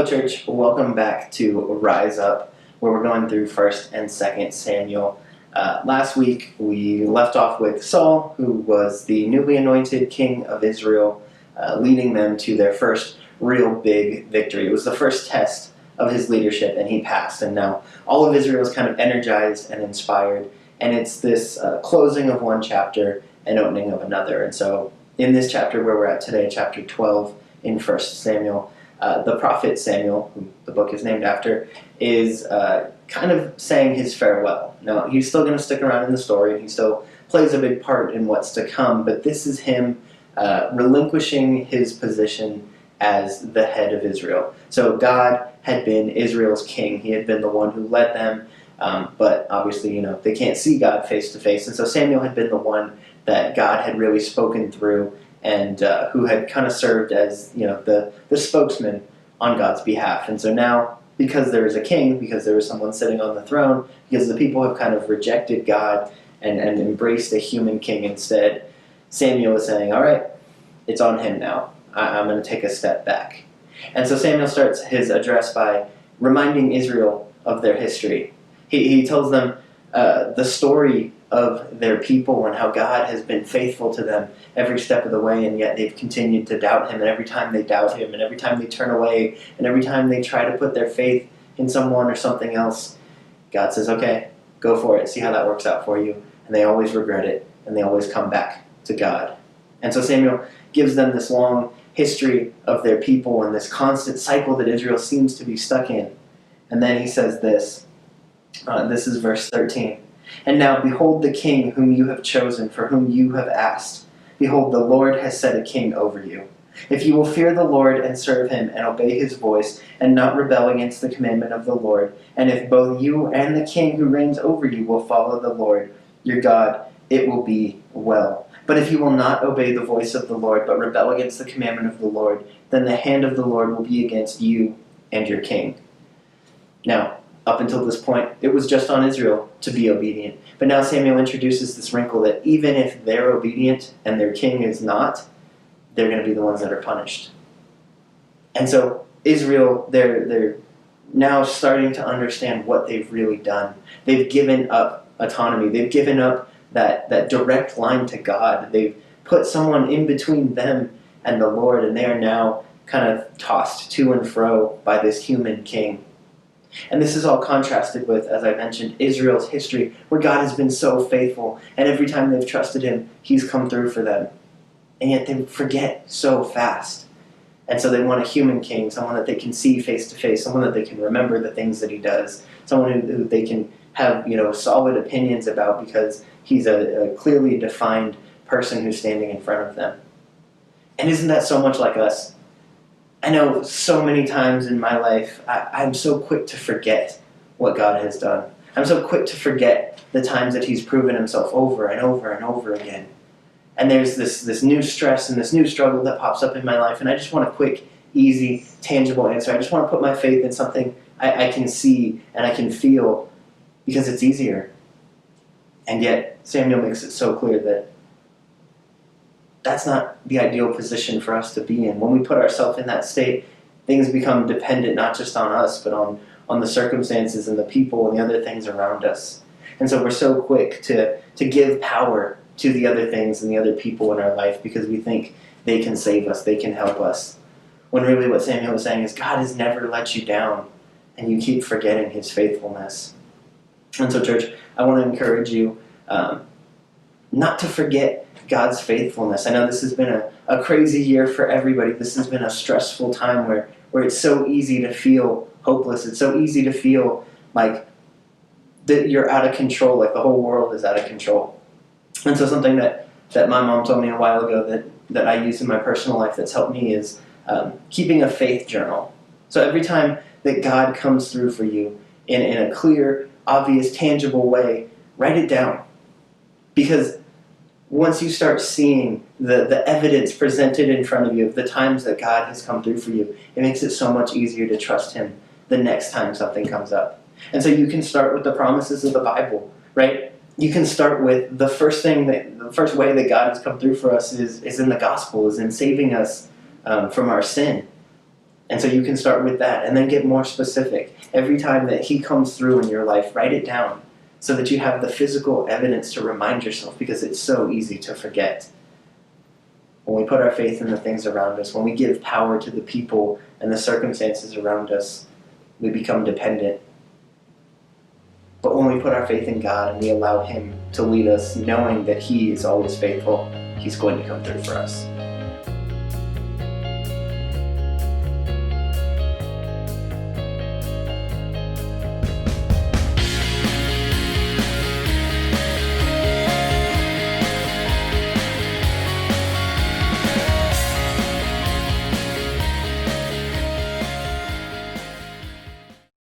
Church, welcome back to Rise Up, where we're going through 1st and 2nd Samuel. Last week, we left off with Saul, who was the newly anointed king of Israel, leading them to their first real big victory. It was the first test of his leadership, and he passed. And now all of Israel is kind of energized and inspired, and it's this closing of one chapter and opening of another. And so in this chapter where we're at today, chapter 12 in 1st Samuel, the prophet Samuel, who the book is named after, is kind of saying his farewell. Now, he's still going to stick around in the story, and he still plays a big part in what's to come, but this is him relinquishing his position as the head of Israel. So God had been Israel's king. He had been the one who led them, but obviously, they can't see God face to face, and so Samuel had been the one that God had really spoken through, and who had kind of served as the spokesman on God's behalf. And so now, because there is a king, because there is someone sitting on the throne, because the people have kind of rejected God and embraced a human king instead, Samuel is saying, all right, it's on him now. I'm going to take a step back. And so Samuel starts his address by reminding Israel of their history. He tells them the story of their people and how God has been faithful to them every step of the way, and yet they've continued to doubt him, and every time they doubt him, and every time they turn away, and every time they try to put their faith in someone or something else, God says, okay, go for it, see how that works out for you. And they always regret it, and they always come back to God. And so Samuel gives them this long history of their people and this constant cycle that Israel seems to be stuck in. And then he says this. This is verse 13. And now, behold the king whom you have chosen, for whom you have asked. Behold, the Lord has set a king over you. If you will fear the Lord and serve him and obey his voice and not rebel against the commandment of the Lord, and if both you and the king who reigns over you will follow the Lord your God, it will be well. But if you will not obey the voice of the Lord, but rebel against the commandment of the Lord, then the hand of the Lord will be against you and your king. Now, up until this point, it was just on Israel to be obedient. But now Samuel introduces this wrinkle that even if they're obedient and their king is not, they're going to be the ones that are punished. And so Israel, they're now starting to understand what they've really done. They've given up autonomy. They've given up that direct line to God. They've put someone in between them and the Lord, and they are now kind of tossed to and fro by this human king. And this is all contrasted with, as I mentioned, Israel's history, where God has been so faithful, and every time they've trusted him, he's come through for them. And yet they forget so fast. And so they want a human king, someone that they can see face to face, someone that they can remember the things that he does, someone who they can have solid opinions about because he's a clearly defined person who's standing in front of them. And isn't that so much like us? I know so many times in my life, I'm so quick to forget what God has done. I'm so quick to forget the times that he's proven himself over and over and over again. And there's this new stress and this new struggle that pops up in my life, and I just want a quick, easy, tangible answer. I just want to put my faith in something I can see and I can feel because it's easier. And yet, Samuel makes it so clear that that's not the ideal position for us to be in. When we put ourselves in that state, things become dependent not just on us, but on the circumstances and the people and the other things around us. And so we're so quick to give power to the other things and the other people in our life because we think they can save us, they can help us. When really what Samuel is saying is God has never let you down, and you keep forgetting his faithfulness. And so, church, I want to encourage you not to forget God's faithfulness. I know this has been a crazy year for everybody. This has been a stressful time where it's so easy to feel hopeless. It's so easy to feel like that you're out of control, like the whole world is out of control. And so something that my mom told me a while ago that I use in my personal life that's helped me is keeping a faith journal. So every time that God comes through for you in a clear, obvious, tangible way, write it down. Because once you start seeing the evidence presented in front of you of the times that God has come through for you, it makes it so much easier to trust him the next time something comes up. And so you can start with the promises of the Bible, right? You can start with the first way that God has come through for us is in the gospel, is in saving us from our sin. And so you can start with that and then get more specific. Every time that he comes through in your life, write it down so that you have the physical evidence to remind yourself, because it's so easy to forget. When we put our faith in the things around us, when we give power to the people and the circumstances around us, we become dependent. But when we put our faith in God and we allow him to lead us, knowing that he is always faithful, he's going to come through for us.